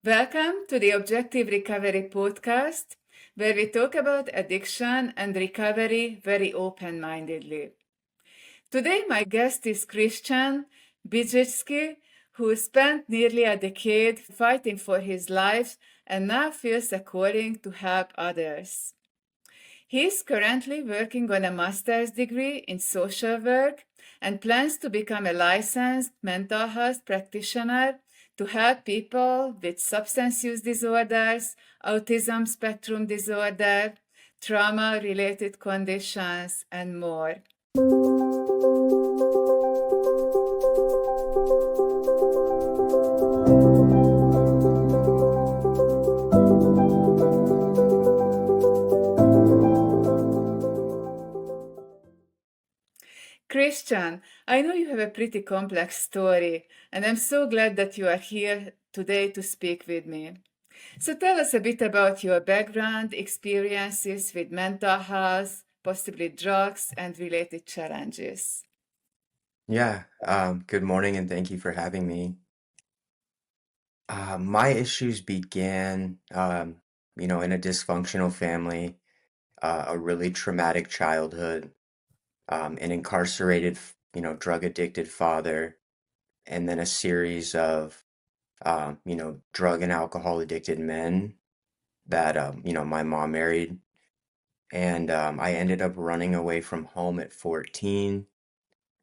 Welcome to the Objective Recovery Podcast, where we talk about addiction and recovery very open-mindedly. Today, my guest is Christian Biedrzycki, who spent nearly a decade fighting for his life and now feels a calling to help others. He is currently working on a master's degree in social work and plans to become a licensed mental health practitioner to help people with substance use disorders, autism spectrum disorder, trauma-related conditions, and more. Christian, I know you have a pretty complex story, and I'm so glad that you are here today to speak with me. So tell us a bit about your background, experiences with mental health, possibly drugs, and related challenges. Good morning and thank you for having me. My issues began, in a dysfunctional family, a really traumatic childhood, an incarcerated, drug addicted father, and then a series of, drug and alcohol addicted men that, my mom married. And I ended up running away from home at 14,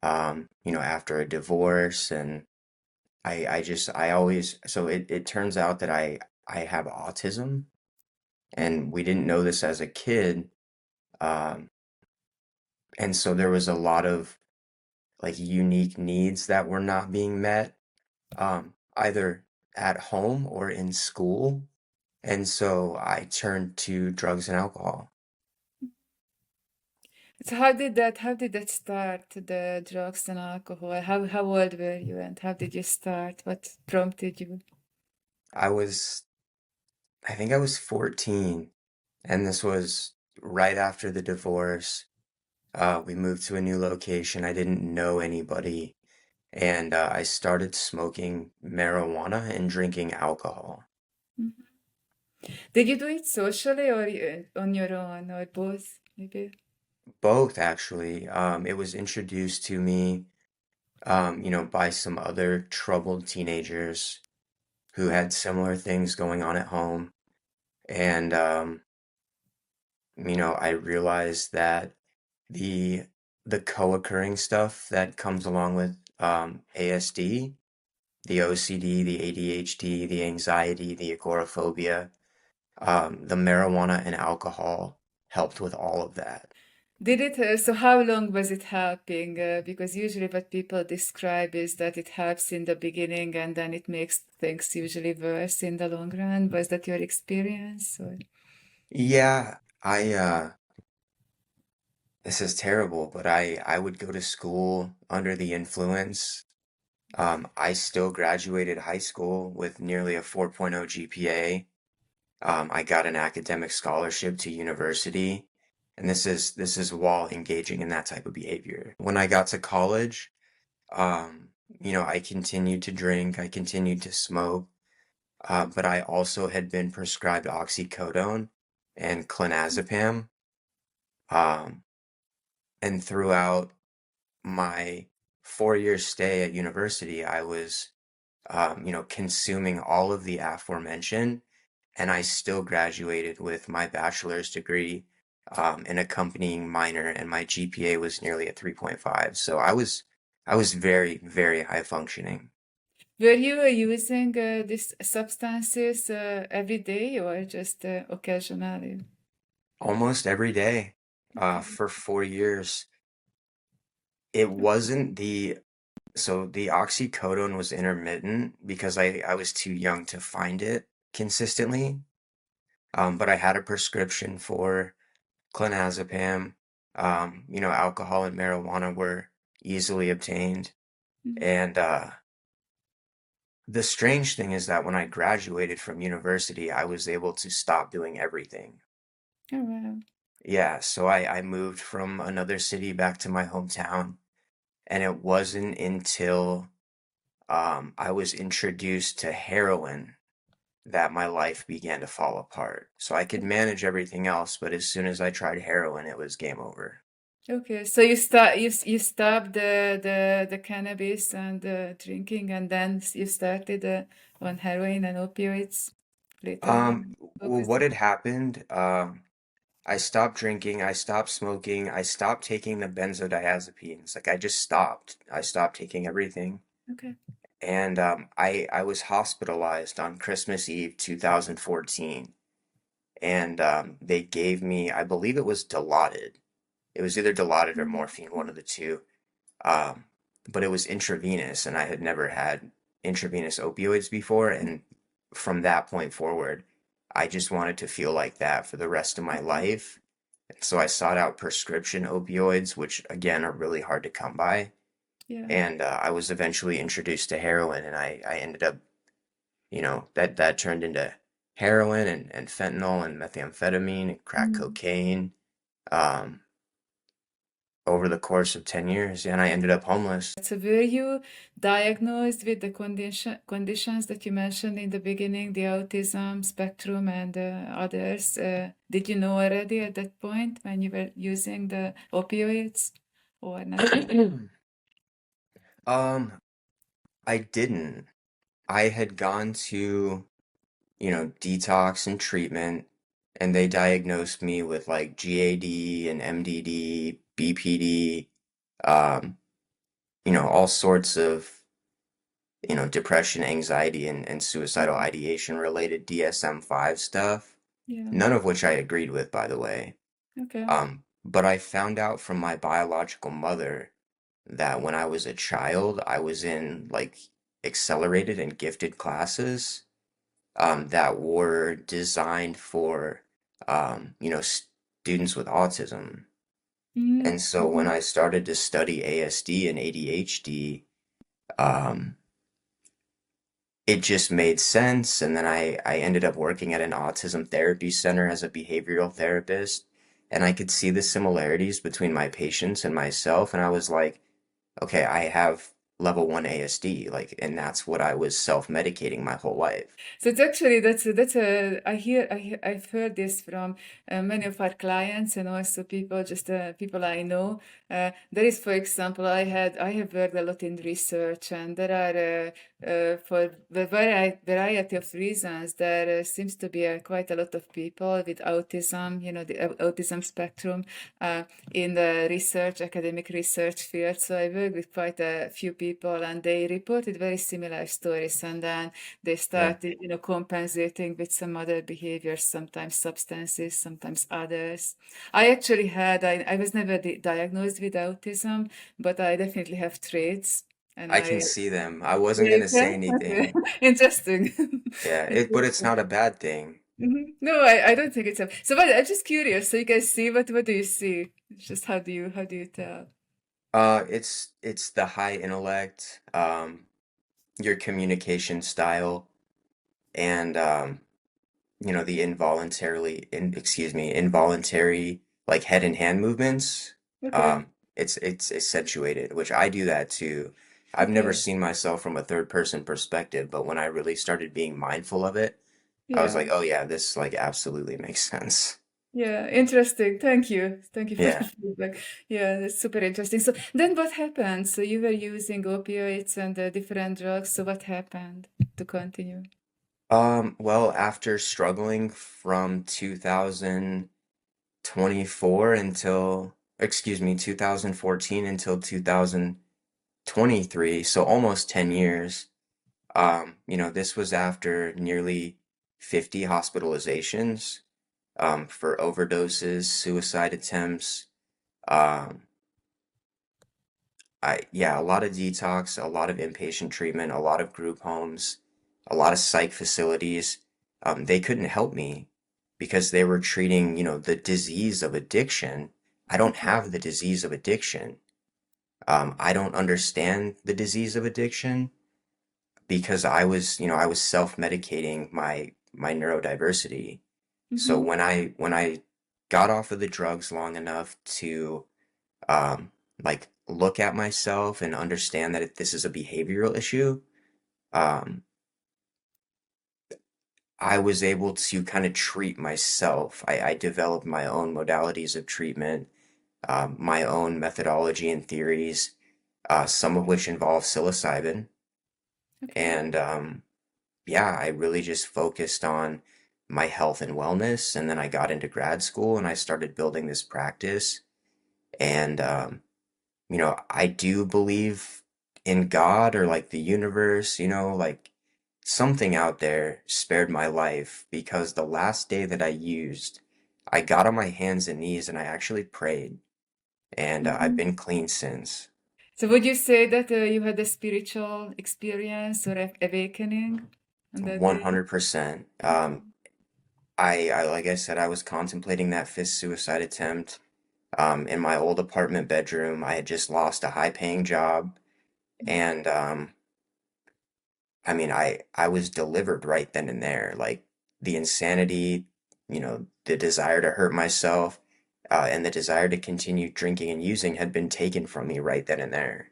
after a divorce and I always so it turns out that I have autism and we didn't know this as a kid. Um, and so there was a lot of like unique needs that were not being met, either at home or in school. And so I turned to drugs and alcohol. So how did that start, the drugs and alcohol? How old were you and how did you start? What prompted you? I was, I think I was 14, and this was right after the divorce. We moved to a new location. I didn't know anybody. And I started smoking marijuana and drinking alcohol. Mhm. Did you do it socially or on your own or both, maybe? Both, actually. It was introduced to me, by some other troubled teenagers who had similar things going on at home. And, I realized that the the co-occurring stuff that comes along with ASD, the OCD, the ADHD, the anxiety, the agoraphobia, the marijuana and alcohol helped with all of that. So how long was it helping? Because usually what people describe is that it helps in the beginning and then it makes things usually worse in the long run. Was that your experience? Or? Yeah, this is terrible, but I would go to school under the influence. I still graduated high school with nearly a 4.0 GPA. I got an academic scholarship to university, and this is while engaging in that type of behavior. When I got to college, I continued to drink, I continued to smoke, but I also had been prescribed oxycodone and clonazepam. Um, and throughout my 4 year stay at university, I was, consuming all of the aforementioned, and I still graduated with my bachelor's degree, an accompanying minor, and my GPA was nearly a 3.5. So I was very, very high functioning. Were you using these substances every day or just occasionally? Almost every day, Okay. for 4 years. It wasn't so the oxycodone was intermittent because I was too young to find it consistently. But I had a prescription for clonazepam. Alcohol and marijuana were easily obtained. Mhm. And the strange thing is that when I graduated from university, I was able to stop doing everything. Oh, wow. Yeah, so I moved from another city back to my hometown, and it wasn't until I was introduced to heroin that my life began to fall apart. So I could manage everything else, but as soon as I tried heroin, it was game over. Okay, so you stopped the cannabis and the drinking, and then you started on heroin and opioids later on. Well, Focused what on. had happened, I stopped drinking, I stopped smoking, I stopped taking the benzodiazepines. Like I just stopped. I stopped taking everything. Okay. And I was hospitalized on Christmas Eve 2014. And they gave me, I believe it was Dilaudid. It was either Dilaudid or Mhm. morphine, one of the two. Um, but it was intravenous, and I had never had intravenous opioids before. And from that point forward, I just wanted to feel like that for the rest of my life. So I sought out prescription opioids, which again are really hard to come by. Yeah. And I was eventually introduced to heroin, and I ended up, that turned into heroin and fentanyl and methamphetamine and crack Mm. cocaine um, over the course of 10 years. And I ended up homeless. So were you diagnosed with the conditions that you mentioned in the beginning, the autism spectrum and others? Did you know already at that point when you were using the opioids or not yet? Um, I didn't. I had gone to, detox and treatment, and they diagnosed me with like GAD and MDD, BPD, um, all sorts of, depression, anxiety, and suicidal Mm. ideation related DSM-5 stuff, Yeah. none of which I agreed with, by the way. Okay. But I found out from my biological mother that when I was a child, I was in like accelerated and gifted classes that were designed for, students with autism. Mm. And so when I started to study ASD and ADHD, um, it just made sense. And then I ended up working at an autism therapy center as a behavioral therapist. And I could see the similarities between my patients and myself. And I was like, okay, I have level 1 ASD, like, and that's what I was self-medicating my whole life. So it's actually that's a I've heard this from many of our clients and also people just people I know. There is, for example, I have worked a lot in research, and there are for the variety of reasons there seems to be quite a lot of people with autism, the autism spectrum in the research academic research field. So I worked with quite a few people, and they reported very similar stories, and then they Yeah. started, compensating with some other behaviors, sometimes substances, sometimes others. I was never diagnosed with autism, but I definitely have traits. And I my, can see them. I wasn't yeah, you gonna say can? Okay. anything. Interesting. Yeah, but it's Interesting. not a bad thing. Mhm. No, I don't think it's a, so, but I'm just curious. So you guys see, what do you see? Just how do you tell? It's the high intellect, your communication style, and the involuntary like head and hand movements. Okay. It's accentuated, which I do that too. I've never Okay. seen myself from a third person perspective, but when I really started being mindful of it, I was Yeah. like, oh yeah, this like absolutely makes sense. Yeah, interesting. Thank you. Thank you for the Yeah. feedback. Yeah, that's super interesting. So then what happened? So you were using opioids and different drugs. So what happened to continue? Well, after struggling from 2024 until, excuse me, 2014 until 2023, so almost 10 years, this was after nearly 50 hospitalizations, for overdoses, suicide attempts, um, yeah, a lot of detox, a lot of inpatient treatment, a lot of group homes, a lot of psych facilities. They couldn't help me because they were treating, the disease of addiction. I don't Okay. have the disease of addiction. I don't understand the disease of addiction because I was self-medicating my neurodiversity. So Mm-hmm. when I got off of the drugs long enough to um, like look at myself and understand that this is a behavioral issue, um, I was able to kind of treat myself. I developed my own modalities of treatment, my own methodology and theories, some of which involve psilocybin. Okay. And yeah, I really just focused on my health and wellness. And then I got into grad school and I started building this practice. And, I do believe in God or like the universe, like something out there spared my life because the last day that I used, I got on my hands and knees and I actually prayed. And I've Mhm. been clean since. So would you say that you had a spiritual experience or awakening on that day? 100%. Okay. Like I said, I was contemplating that fifth suicide attempt. In my old apartment bedroom, I had just lost a high-paying job, and I mean, I was delivered right then and there. Like the insanity, the desire to hurt myself, and the desire to continue drinking and using had been taken from me right then and there.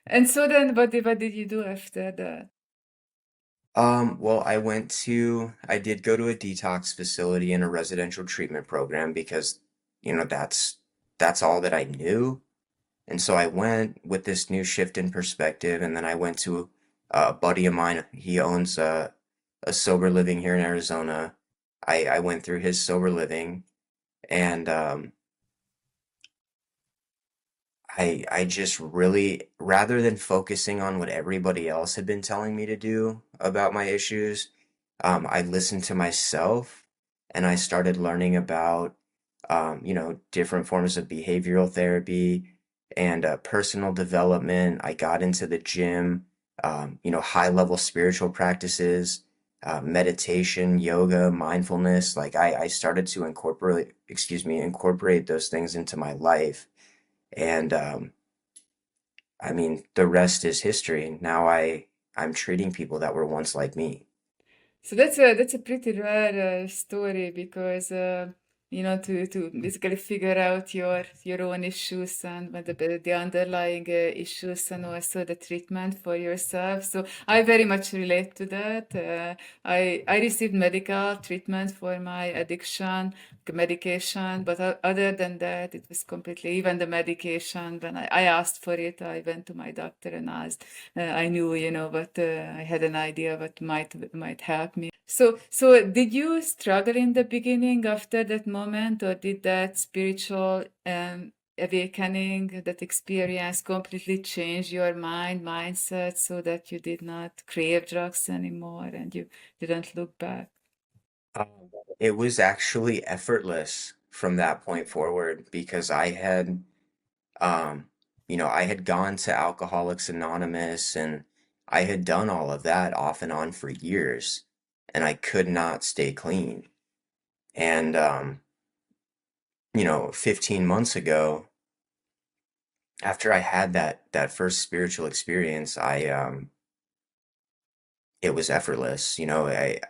And so then what did you do after that? Well, I did go to a detox facility and a residential treatment program because, that's all that I knew. And so I went with this new shift in perspective, and then I went to a buddy of mine. He owns a sober living here in Arizona. I went through his sober living, and I just really, rather than focusing on what everybody else had been telling me to do about my issues, I listened to myself and I started learning about, different forms of behavioral therapy and personal development. I got into the gym, high level spiritual practices, meditation, yoga, mindfulness. Like I started to incorporate those things into my life. And I mean, the rest is history. Now I'm treating people that were once like me. So that's a pretty rare story because to basically figure out your own issues and what the underlying issues and also the treatment for yourself. So I very much relate to that. I received medical treatment for my addiction, medication, but other than that, it was completely even the medication. When I asked for it, I went to my doctor and asked. I knew, but I had an idea what might help me. So did you struggle in the beginning after that moment, or did that spiritual awakening, that experience, completely change your mindset, so that you did not crave drugs anymore and you didn't look back? It was actually effortless from that point forward because um, I had gone to Alcoholics Anonymous and I had done all of that off and on for years and I could not stay clean. And, 15 months ago, after I had that first spiritual experience, it was effortless. I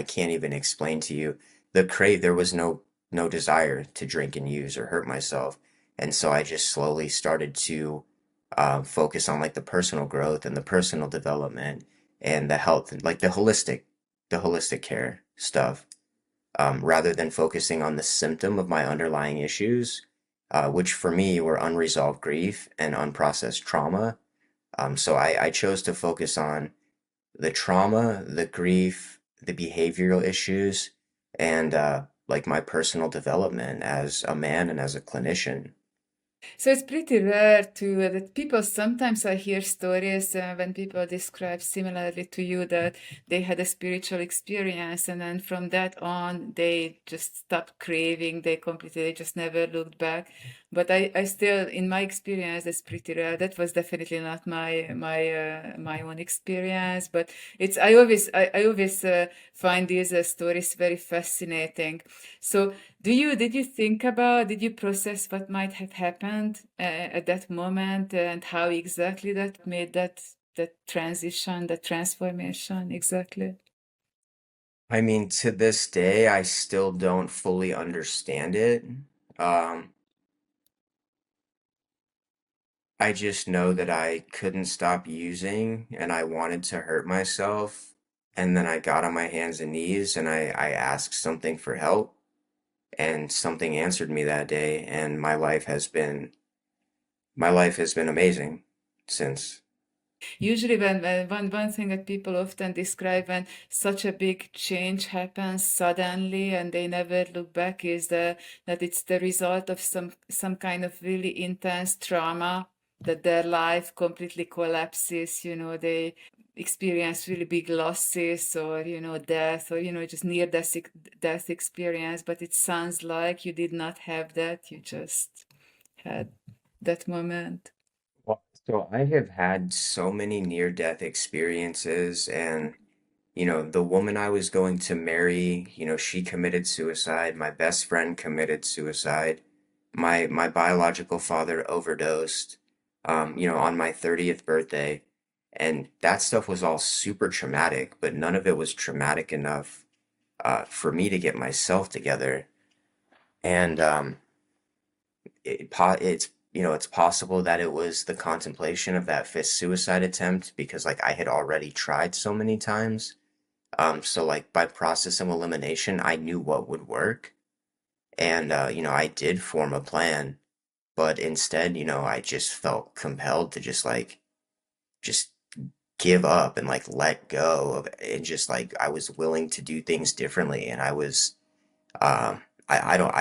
can't even explain to you there was no desire to drink and use or hurt myself. And so I just slowly started to focus on like the personal growth and the personal development and the health and like the holistic care stuff, rather than focusing on the symptom of my underlying issues, which for me were unresolved grief and unprocessed trauma. So I chose to focus on the trauma, the grief, the behavioral issues, and like my personal development as a man and as a clinician. So it's pretty rare to that people sometimes I hear stories when people describe similarly to you that they had a spiritual experience and then from that on they just stopped craving, they just never looked back. But I still, in my experience, that's pretty rare. That was definitely not my own experience, but I always find these stories very fascinating. So did you process what might have happened at that moment and how exactly that made that transition, that transformation exactly? I mean, to this day, I still don't fully understand it. Um, I just know that I couldn't stop using and I wanted to hurt myself. And then I got on my hands and knees and I asked something for help, and something answered me that day, and my life has been amazing since. Usually, one thing that people often describe when such a big change happens suddenly and they never look back is that it's the result of some kind of really intense trauma, that their life completely collapses. They experience really big losses, or death, or just near death experience. But it sounds like you did not have that. You just had that moment. Well, so I have had so many near-death experiences, and the woman I was going to marry, she committed suicide. My best friend committed suicide. My biological father overdosed, on my 30th birthday. And that stuff was all super traumatic, but none of it was traumatic enough for me to get myself together. And it's possible that it was the contemplation of that fifth suicide attempt because like I had already tried so many times. So like by process of elimination, I knew what would work. And I did form a plan, but instead, I just felt compelled to just give up and like let go of it. And just like I was willing to do things differently. And I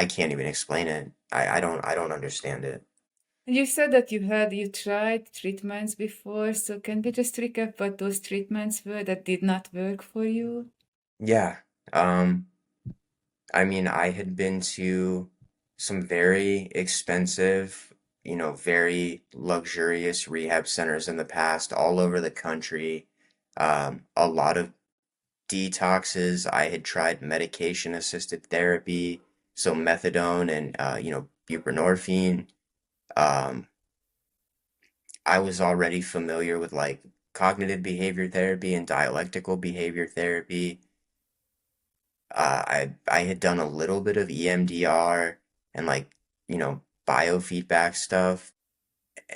can't even explain it. I don't understand it. You said that you tried treatments before, so can we just recap what those treatments were that did not work for you? Yeah. Um, I mean, I had been to some very expensive, very luxurious rehab centers in the past, all over the country. A lot of detoxes. I had tried medication-assisted therapy, so methadone and buprenorphine. Um, I was already familiar with like cognitive behavior therapy and dialectical behavior therapy. I had done a little bit of EMDR and like, biofeedback stuff,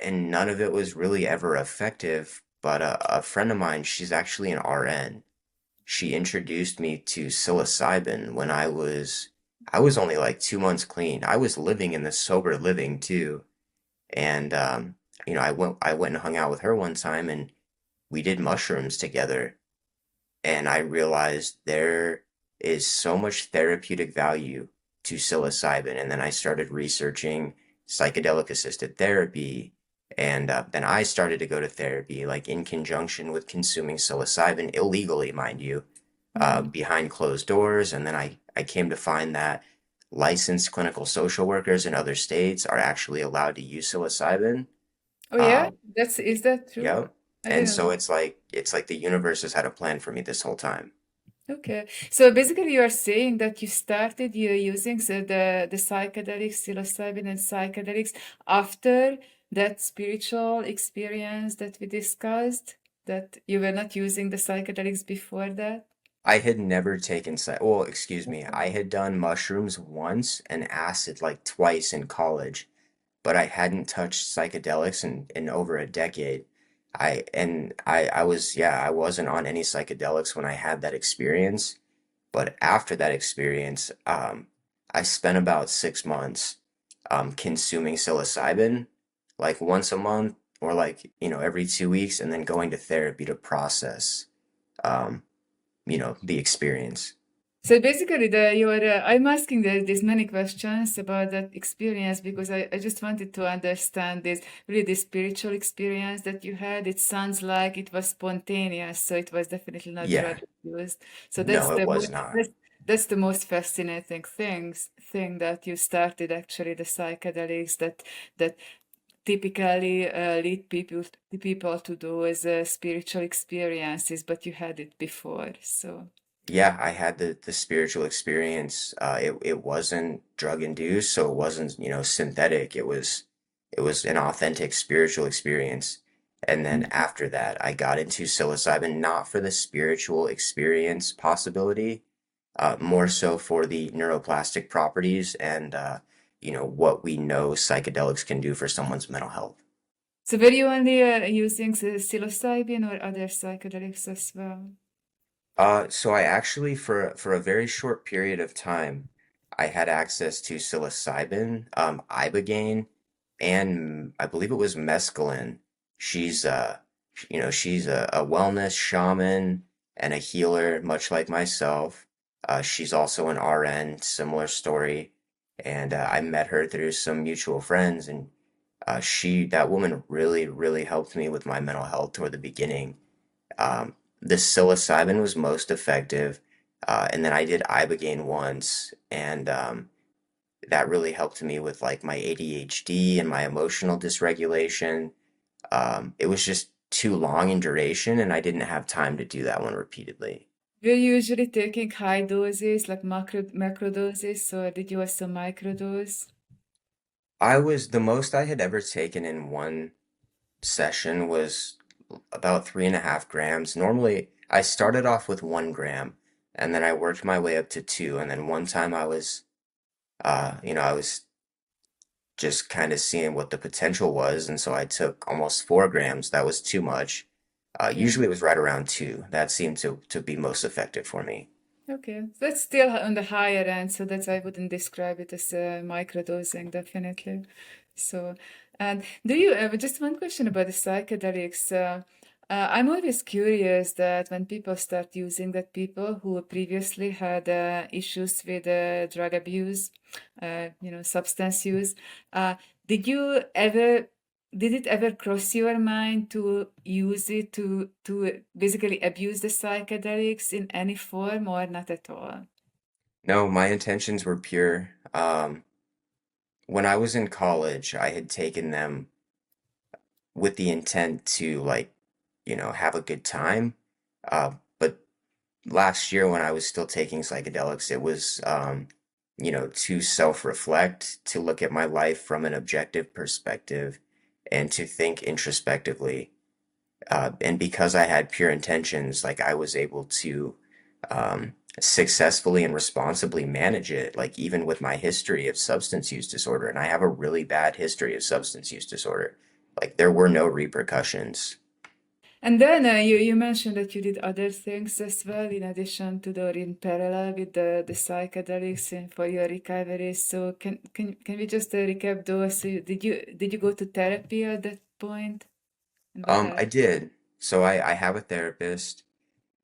and none of it was really ever effective. But a friend of mine, she's actually an RN. She introduced me to psilocybin when I was only like 2 months clean. I was living in the sober living too. And I went and hung out with her one time and we did mushrooms together, and I realized there is so much therapeutic value to psilocybin. And then I started researching psychedelic assisted therapy. And then I started to go to therapy, like in conjunction with consuming psilocybin, illegally, mind you, Mhm. behind closed doors. And then I came to find that licensed clinical social workers in other states are actually allowed to use psilocybin. Oh yeah, Um, is that true? yep. I And didn't so know. it's like the universe has had a plan for me this whole time. Okay, so basically you are saying that you started you using the psychedelics, psilocybin and psychedelics after that spiritual experience that we discussed, that you were not using the psychedelics before that? I had never taken well, excuse me. I had done mushrooms once and acid like twice in college, but I hadn't touched psychedelics in over a decade. I wasn't on any psychedelics when I had that experience, but after that experience, I spent about 6 months consuming psilocybin like once a month or like, every 2 weeks, and then going to therapy to process um, the experience. So basically, I'm asking these many questions about that experience because I just wanted to understand this really the spiritual experience that you had. It sounds like it was spontaneous, so it was definitely not Yeah, drug used. So no, it was not. that's the most fascinating thing that you started actually the psychedelics that typically lead people to those spiritual experiences, but you had it before, so. Yeah, I had the spiritual experience. It wasn't drug induced, so it wasn't, synthetic. It was an authentic spiritual experience. And then after that, I got into psilocybin not for the spiritual experience possibility, more so for the neuroplastic properties and what we know psychedelics can do for someone's mental health. So were you only using the psilocybin or other psychedelics as well? So I actually, for a very short period of time, I had access to psilocybin, ibogaine, and I believe it was mescaline. She's she's a wellness shaman and a healer, much like myself. She's also an RN, similar story. And I met her through some mutual friends, and that woman really, really helped me with my mental health toward the beginning. The psilocybin was most effective, and then I did ibogaine once, and that really helped me with like my ADHD and my emotional dysregulation. It was just too long in duration, and I didn't have time to do that one repeatedly. Were you usually taking high doses, like macro doses, or did you also microdose? The most I had ever taken in one session was about 3.5 grams. Normally, I started off with 1 gram, and then I worked my way up to two, and then one time I was just kind of seeing what the potential was, and so I took almost 4 grams. That was too much. Yeah. Usually it was right around two. That seemed to be most effective for me. Okay. That's still on the higher end, so that's I wouldn't describe it as microdosing, definitely. So, and do you ever, just one question about the psychedelics. I'm always curious that when people start using that, people who previously had issues with drug abuse, substance use, uh, did you ever, did it ever cross your mind to use it to basically abuse the psychedelics in any form or not at all? No, my intentions were pure. When I was in college, I had taken them with the intent to have a good time. But last year when I was still taking psychedelics, it was to self-reflect, to look at my life from an objective perspective, and to think introspectively. And because I had pure intentions, like I was able to successfully and responsibly manage it, like even with my history of substance use disorder, and I have a really bad history of substance use disorder. Like there were no repercussions. And then you mentioned that you did other things as well, in addition to the or in parallel with the psychedelics and for your recovery. So can we just recap those? So did you go to therapy at that point? And what I happened? did. So I have a therapist.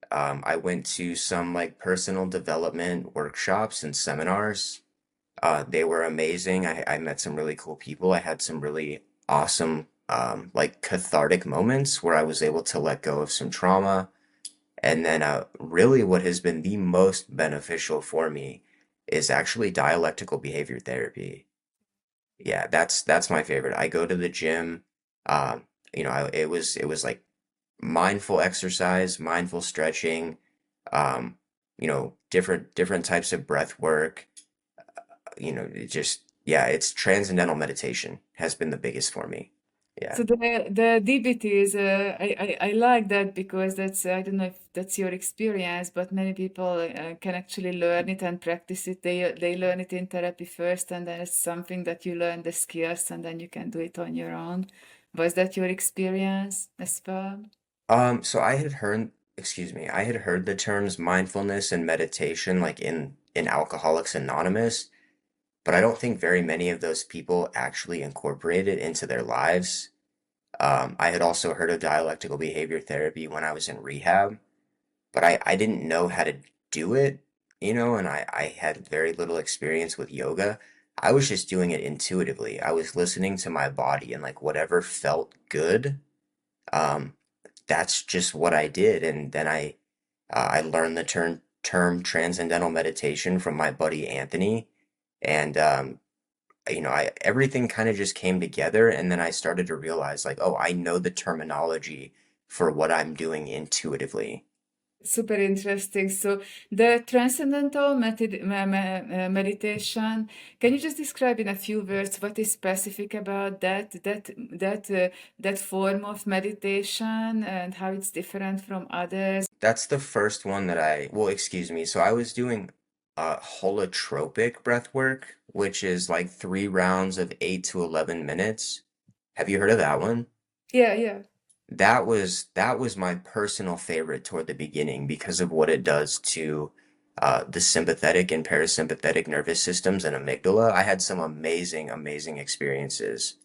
I went to some like personal development workshops and seminars. They were amazing. I met some really cool people. I had some really awesome, like cathartic moments where I was able to let go of some trauma. And then, really, what has been the most beneficial for me is actually dialectical behavior therapy. Yeah, that's my favorite. I go to the gym. It was like mindful exercise, mindful stretching, different types of breath work. It's transcendental meditation has been the biggest for me. Yeah. So the DBTs, I like that because that's I don't know if that's your experience, but many people can actually learn it and practice it. They learn it in therapy first, and then it's something that you learn the skills, and then you can do it on your own. Was that your experience as well? So I had heard the terms mindfulness and meditation like in Alcoholics Anonymous, but I don't think very many of those people actually incorporate it into their lives. I had also heard of dialectical behavior therapy when I was in rehab, but I didn't know how to do it, and I had very little experience with yoga. I was just doing it intuitively. I was listening to my body and like whatever felt good, um, that's just what I did. And then I learned the term transcendental meditation from my buddy Anthony, and I everything kind of just came together, and then I started to realize like, oh, I know the terminology for what I'm doing intuitively. Super interesting. So the transcendental meditation, can you just describe in a few words what is specific about that form of meditation and how it's different from others? That's the first one well, excuse me. So I was doing holotropic breath work, which is like 3 rounds of 8 to 11 minutes. Have you heard of that one? Yeah, yeah. that was my personal favorite toward the beginning because of what it does to the sympathetic and parasympathetic nervous systems and amygdala. I had some amazing, amazing experiences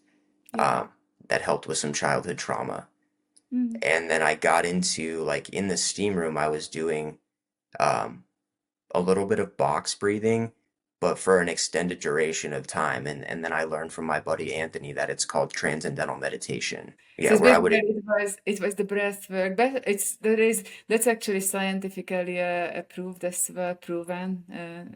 Yeah. um, that helped with some childhood trauma. Mm. And then I got into like in the steam room, I was doing um, a little bit of box breathing, but for an extended duration of time. And then I learned from my buddy Anthony that it's called transcendental meditation. So Yeah, it's where I basically would it was the breath work, but that's actually scientifically approved as well, proven.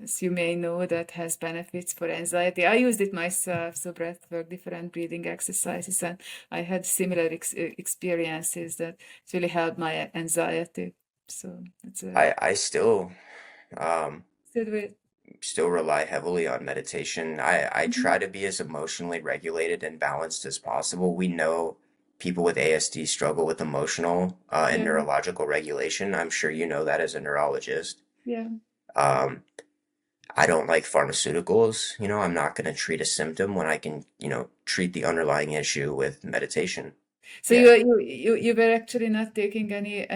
As you may know, that has benefits for anxiety. I used it myself, so breath work, different breathing exercises, and I had similar experiences that really helped my anxiety. So it's a I um, good way. still rely heavily on meditation. I Mhm. try to be as emotionally regulated and balanced as possible. We know people with ASD struggle with emotional and Yeah, neurological regulation. I'm sure you know that as a neurologist. yeah. Um, I don't like pharmaceuticals. I'm not going to treat a symptom when I can, treat the underlying issue with meditation. So Yeah. you were actually not taking any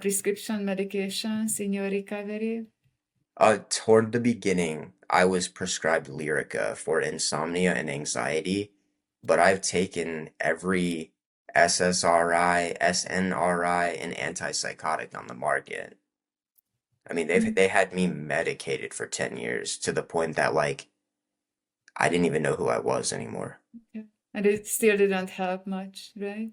prescription medications in your recovery? Toward the beginning, I was prescribed Lyrica for insomnia and anxiety, but I've taken every SSRI, SNRI, and antipsychotic on the market. I mean, Mm. they had me medicated for 10 years to the point that like I didn't even know who I was anymore. Yeah. And it still didn't help much, right?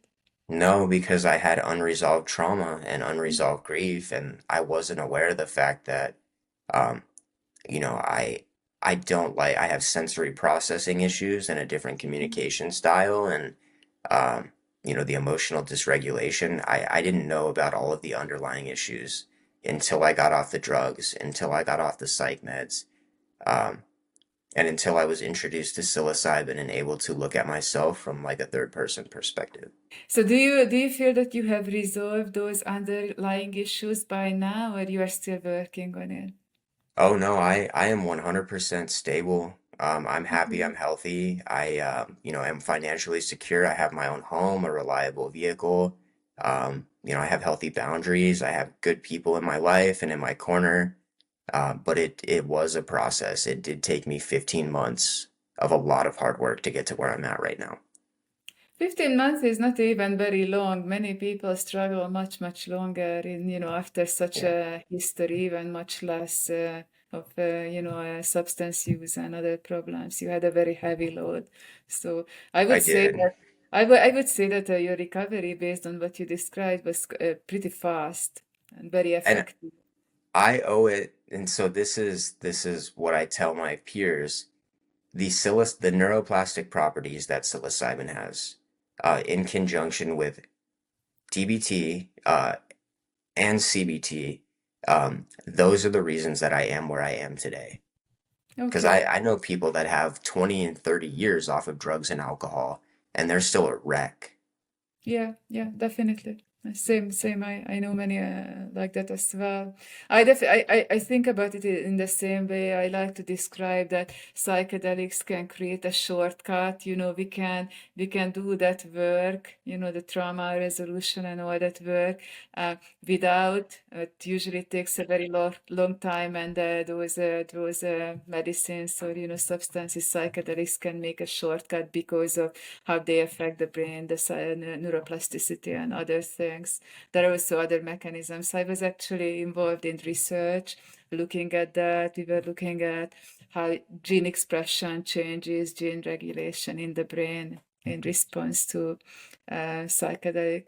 No, because I had unresolved trauma and unresolved grief, and I wasn't aware of the fact that um, you know, I don't like I have sensory processing issues and a different communication style and um, the emotional dysregulation. I didn't know about all of the underlying issues until I got off the drugs, until I got off the psych meds, um, and until I was introduced to psilocybin and able to look at myself from like a third person perspective. So do you feel that you have resolved those underlying issues by now, or you are still working on it? Oh no, I am 100% stable. I'm happy, Mhm. I'm healthy. I am financially secure. I have my own home, a reliable vehicle. I have healthy boundaries. I have good people in my life and in my corner. But it was a process. It did take me 15 months of a lot of hard work to get to where I'm at right now. 15 months is not even very long. Many people struggle much, much longer after such Yeah, a history, even much less of substance use and other problems. You had a very heavy load. So I I would say did. that I would say that your recovery, based on what you described, was pretty fast and very And effective. I owe it, and so this is what I tell my peers. The neuroplastic properties that psilocybin has, in conjunction with DBT and CBT, those are the reasons that I am where I am today. Because I, Okay. I know people that have 20 and 30 years off of drugs and alcohol, and they're still a wreck. Yeah, yeah, definitely. Same. I know many like that as well. I think about it in the same way. I like to describe that psychedelics can create a shortcut. We can do that work. The trauma resolution and all that work without. It usually takes a very long time, and those medicines or substances, psychedelics can make a shortcut because of how they affect the brain, the neuroplasticity, and other things. There are also other mechanisms. I was actually involved in research looking at that. We were looking at how gene expression changes gene regulation in the brain in response to psychedelic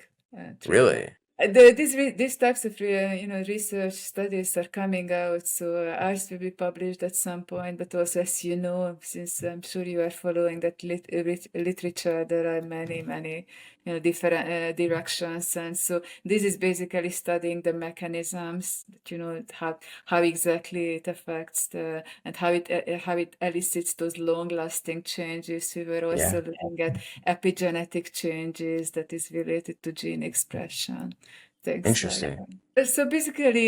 treatment. Really? These types of research studies are coming out, so ours will be published at some point. But also, as you know, since I'm sure you are following that literature, there are many different directions, and so this is basically studying the mechanisms that how exactly it affects the and how it elicits those long-lasting changes. We were Yeah. also looking at epigenetic changes that is related to gene expression. things like Interesting. that. So basically,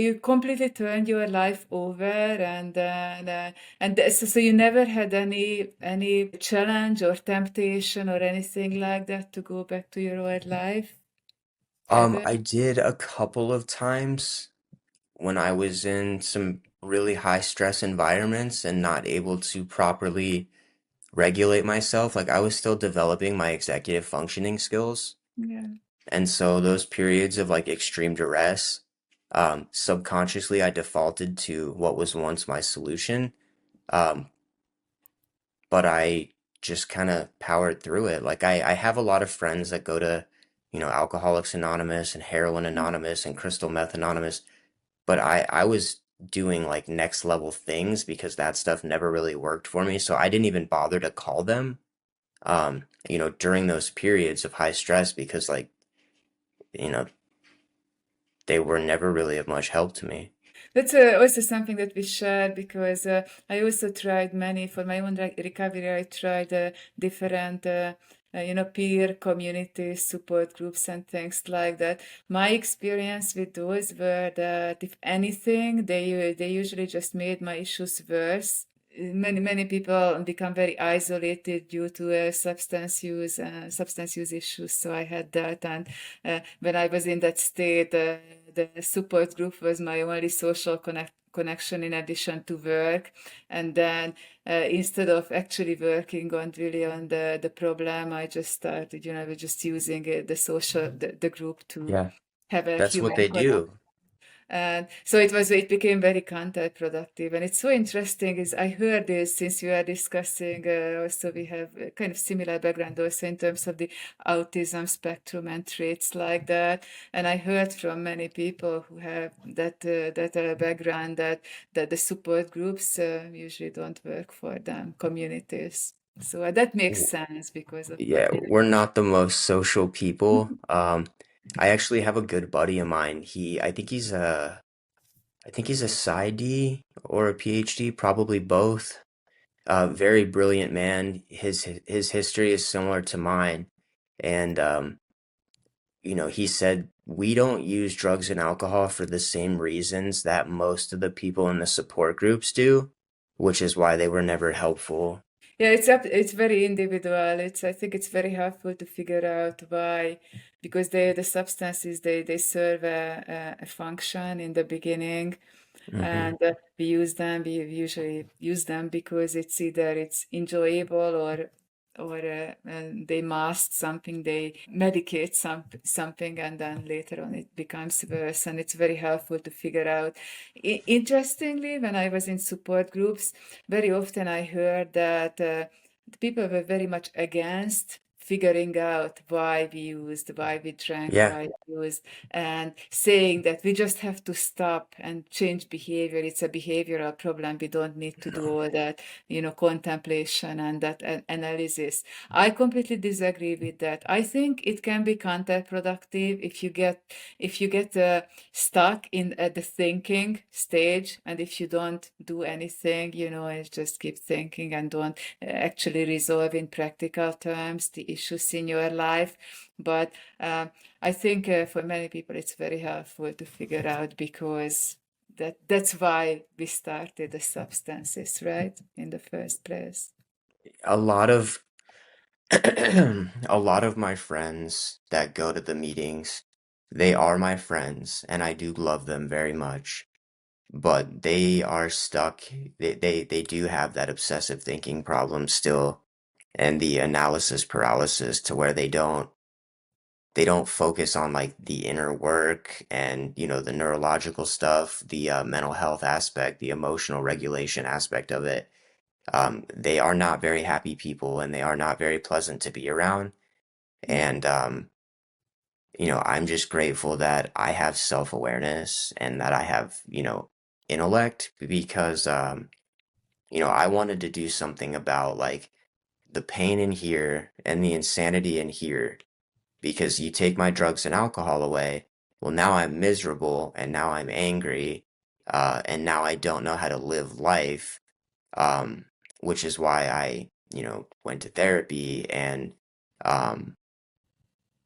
you completely turned your life over, and so you never had any challenge or temptation or anything like that to go back to your old life ever? I did a couple of times when I was in some really high stress environments and not able to properly regulate myself. Like I was still developing my executive functioning skills. Yeah. And so those periods of like extreme duress, subconsciously I defaulted to what was once my solution. Um, but I just kind of powered through it. Like I have a lot of friends that go to, Alcoholics Anonymous and Heroin Anonymous and Crystal Meth Anonymous, but I was doing like next level things because that stuff never really worked for me. So I didn't even bother to call them, during those periods of high stress because like, you know, they were never really of much help to me. That's also something that we share because I also tried many for my own recovery. I tried different, peer community support groups and things like that. My experience with those were that if anything, they usually just made my issues worse. Many people become very isolated due to substance use issues. So I had that, and when I was in that state, the support group was my only social connection in addition to work. And then instead of actually working on really on the problem, I just started, with just using the group to Yeah, have a that's what human they connection. do. And so it became very counterproductive. And it's so interesting is I heard this since you are discussing, also we have a kind of similar background also in terms of the autism spectrum and traits like that. And I heard from many people who have that background that the support groups usually don't work for them, communities. So that makes W- sense because of what Yeah, we we're not the most social people. I actually have a good buddy of mine. I think he's a PsyD or a PhD, probably both. Very brilliant man. His history is similar to mine, and he said we don't use drugs and alcohol for the same reasons that most of the people in the support groups do, which is why they were never helpful. Yeah, it's very individual. I think it's very helpful to figure out why, because the substances they serve a function in the beginning, Hmm. and we usually use them because it's enjoyable or they mask something, they medicate something, and then later on it becomes worse, and it's very helpful to figure out. Interestingly, when I was in support groups, very often I heard that the people were very much against figuring out why we drank, Yeah. why we used, and saying that we just have to stop and change behavior. It's a behavioral problem. We don't need to do all that, contemplation and that analysis. I completely disagree with that. I think it can be counterproductive if you get stuck in at the thinking stage, and if you don't do anything, and just keep thinking and don't actually resolve in practical terms the issues in your life. But I think for many people it's very helpful to figure out because that's why we started the substances, right, in the first place. A lot of a lot of my friends that go to the meetings, they are my friends and I do love them very much, but they are stuck. They do have that obsessive thinking problem still and the analysis paralysis to where they don't focus on like the inner work and the neurological stuff, the mental health aspect, the emotional regulation aspect of it. They are not very happy people and they are not very pleasant to be around. And I'm just grateful that I have self-awareness and that I have intellect because I wanted to do something about like the pain in here and the insanity in here because you take my drugs and alcohol away. Well, now I'm miserable and now I'm angry, and now I don't know how to live life, um, which is why I went to therapy and um,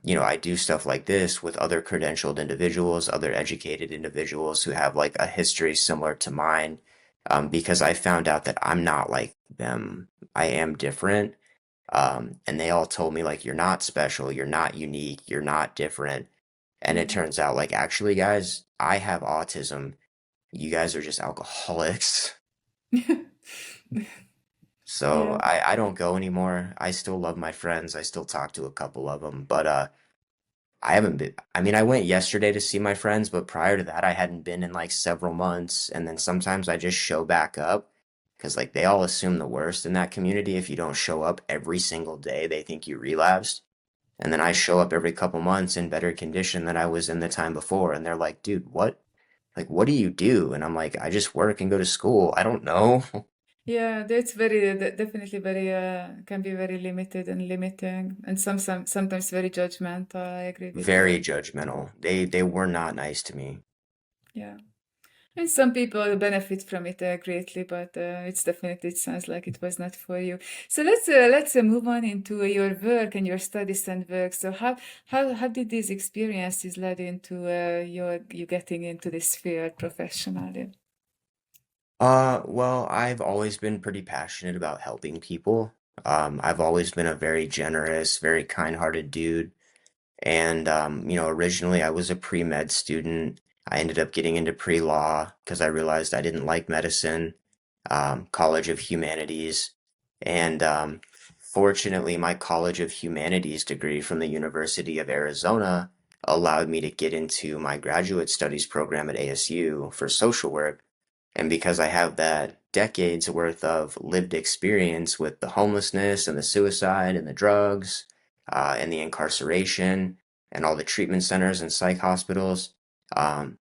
I do stuff like this with other credentialed individuals, other educated individuals who have like a history similar to mine, because I found out that I'm not like them. I am different. And they all told me like, you're not special, you're not unique, you're not different. And it Yeah. turns out like, actually, guys, I have autism. You guys are just alcoholics. So Yeah. I don't go anymore. I still love my friends. I still talk to a couple of them, but I haven't been. I mean, I went yesterday to see my friends, but prior to that, I hadn't been in like several months. And then sometimes I just show back up because like they all assume the worst in that community. If you don't show up every single day, they think you relapsed. And then I show up every couple months in better condition than I was in the time before. And they're like, dude, what? Like, what do you do? And I'm like, I just work and go to school. I don't know. Yeah, that's definitely very can be very limited and limiting, and sometimes very judgmental. I agree with Very that. judgmental. They were not nice to me. Yeah. And some people benefit from it greatly, but it sounds like it was not for you. So let's move on into your work and your studies and work. So how did these experiences led into you getting into this field professionally? Well, I've always been pretty passionate about helping people. I've always been a very generous, very kind-hearted dude. And, originally I was a pre-med student. I ended up getting into pre-law because I realized I didn't like medicine, College of Humanities. And fortunately, my College of Humanities degree from the University of Arizona allowed me to get into my graduate studies program at ASU for social work. And because I have that decades worth of lived experience with the homelessness and the suicide and the drugs and the incarceration and all the treatment centers and psych hospitals, um,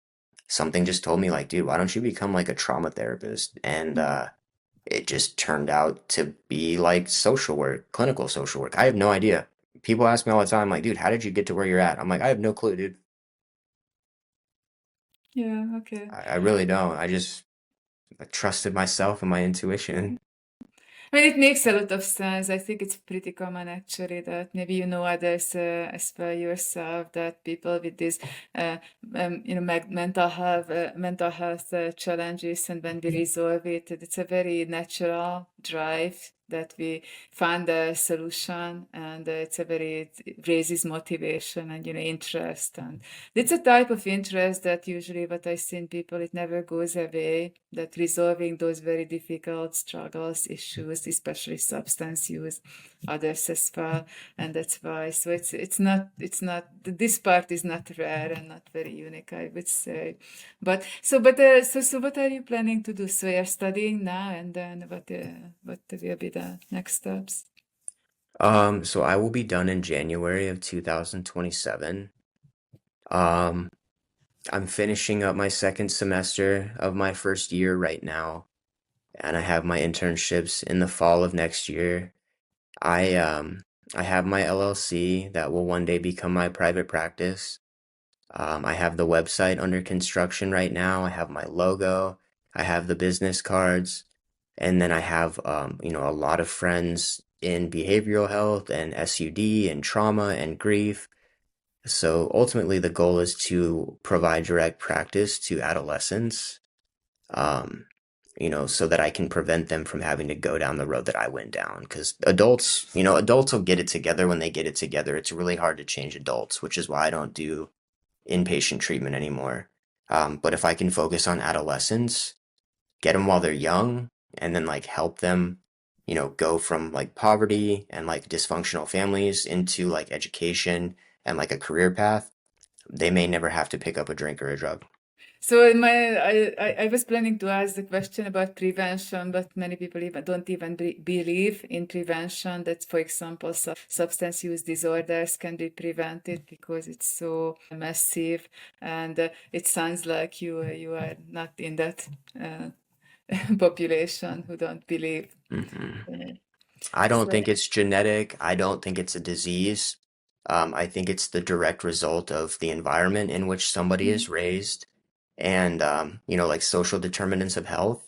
something just told me like, dude, why don't you become like a trauma therapist? And it just turned out to be like social work, clinical social work. I have no idea. People ask me all the time, like, dude, how did you get to where you're at? I'm like, I have no clue, dude. Yeah, okay. I really don't. I trusted myself and my intuition. I mean, it makes a lot of sense. I think it's pretty common actually that maybe you know others as well yourself that people with these, uh, mental health challenges, and when we resolve it, it's a very natural drive that we find a solution, and it raises motivation and interest, and it's a type of interest that usually what I see in people, it never goes away, that resolving those very difficult struggles, issues, especially substance use, others as well. And that's why, so this part is not rare and not very unique, I would say. So what are you planning to do? So you're studying now, and then what will be the next steps? So I will be done in January of 2027. Um, I'm finishing up my second semester of my first year right now, and I have my internships in the fall of next year. I um I have my LLC that will one day become my private practice. I have the website under construction right now. I have my logo. I have the business cards. And then I have, a lot of friends in behavioral health and SUD and trauma and grief. So ultimately, the goal is to provide direct practice to adolescents, um, so that I can prevent them from having to go down the road that I went down. Because adults will get it together when they get it together. It's really hard to change adults, which is why I don't do inpatient treatment anymore. But if I can focus on adolescents, get them while they're young, and then like help them, go from like poverty and like dysfunctional families into like education and like a career path, they may never have to pick up a drink or a drug. So I was planning to ask the question about prevention, but many people even don't even believe in prevention. That, for example, substance use disorders can be prevented because it's so massive, and it sounds like you are not in that uh, population who don't believe hmm in it. I don't So think it's genetic. I don't think it's a disease. I think it's the direct result of the environment in which somebody is raised and, like social determinants of health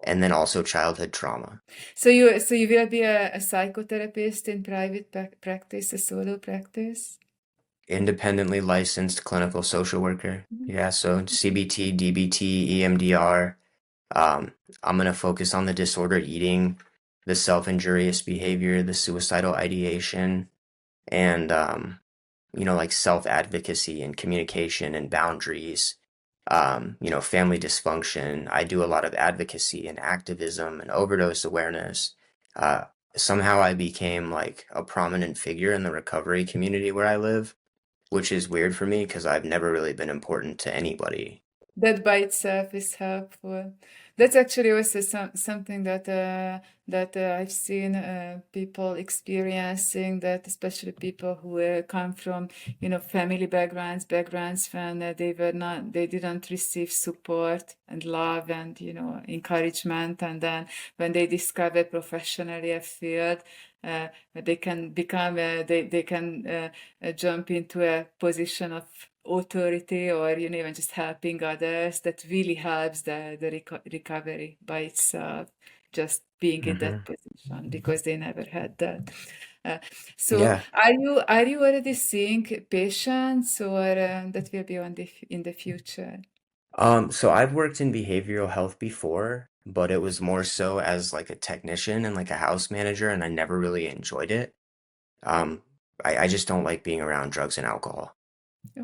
and then also childhood trauma. so you will be a psychotherapist in private practice, a solo practice. independently licensed clinical social worker. Mhm. Yeah, so CBT, DBT, EMDR. Um, I'm gonna focus on the disordered eating, the self-injurious behavior, the suicidal ideation, and like self-advocacy and communication and boundaries. Family dysfunction. I do a lot of advocacy and activism and overdose awareness. Uh, Somehow I became like a prominent figure in the recovery community where I live, which is weird for me because I've never really been important to anybody. That by itself is helpful. That's actually also something that I've seen people experiencing. That especially people who come from family backgrounds when they didn't receive support and love and encouragement, and then when they discover professionally a field. They can become they can jump into a position of authority, or even just helping others. That really helps the recovery by itself, just being in that Hmm. position, because they never had that. uh, so Yeah. are you already seeing patients, or that will be in the future? So I've worked in behavioral health before, but it was more so as like a technician and like a house manager, and I never really enjoyed it. Um, I just don't like being around drugs and alcohol.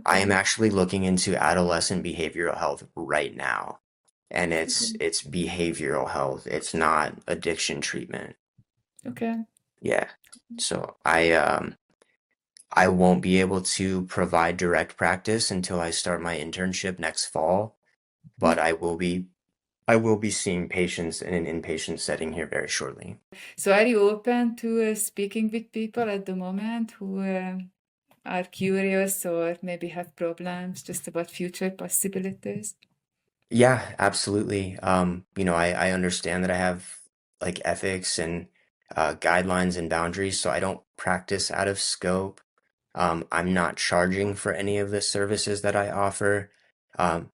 I am Okay. actually looking into adolescent behavioral health right now, and Okay. it's behavioral health. It's not addiction treatment. Okay. Yeah. So I won't be able to provide direct practice until I start my internship next fall, but I will be seeing patients in an inpatient setting here very shortly. So are you open to speaking with people at the moment who are curious, or maybe have problems just about future possibilities? Yeah, absolutely. I understand that I have like ethics and guidelines and boundaries, so I don't practice out of scope. I'm not charging for any of the services that I offer. Um,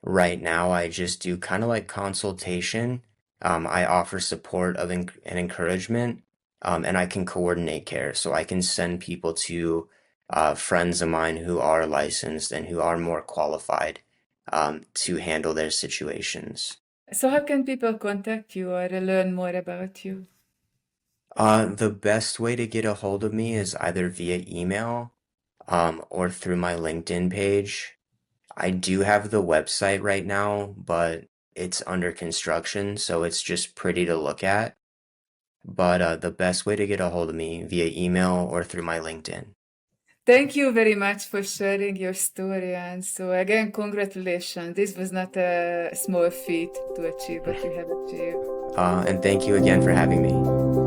right now, I just do kind of like consultation. I offer support and encouragement, and I can coordinate care. So I can send people to friends of mine who are licensed and who are more qualified to handle their situations. So how can people contact you or learn more about you? The best way to get a hold of me is either via email, or through my LinkedIn page. I do have the website right now, but it's under construction, so it's just pretty to look at. But the best way to get a hold of me via email or through my LinkedIn. Thank you very much for sharing your story. And so again, congratulations. This was not a small feat to achieve what you have achieved. And thank you again for having me.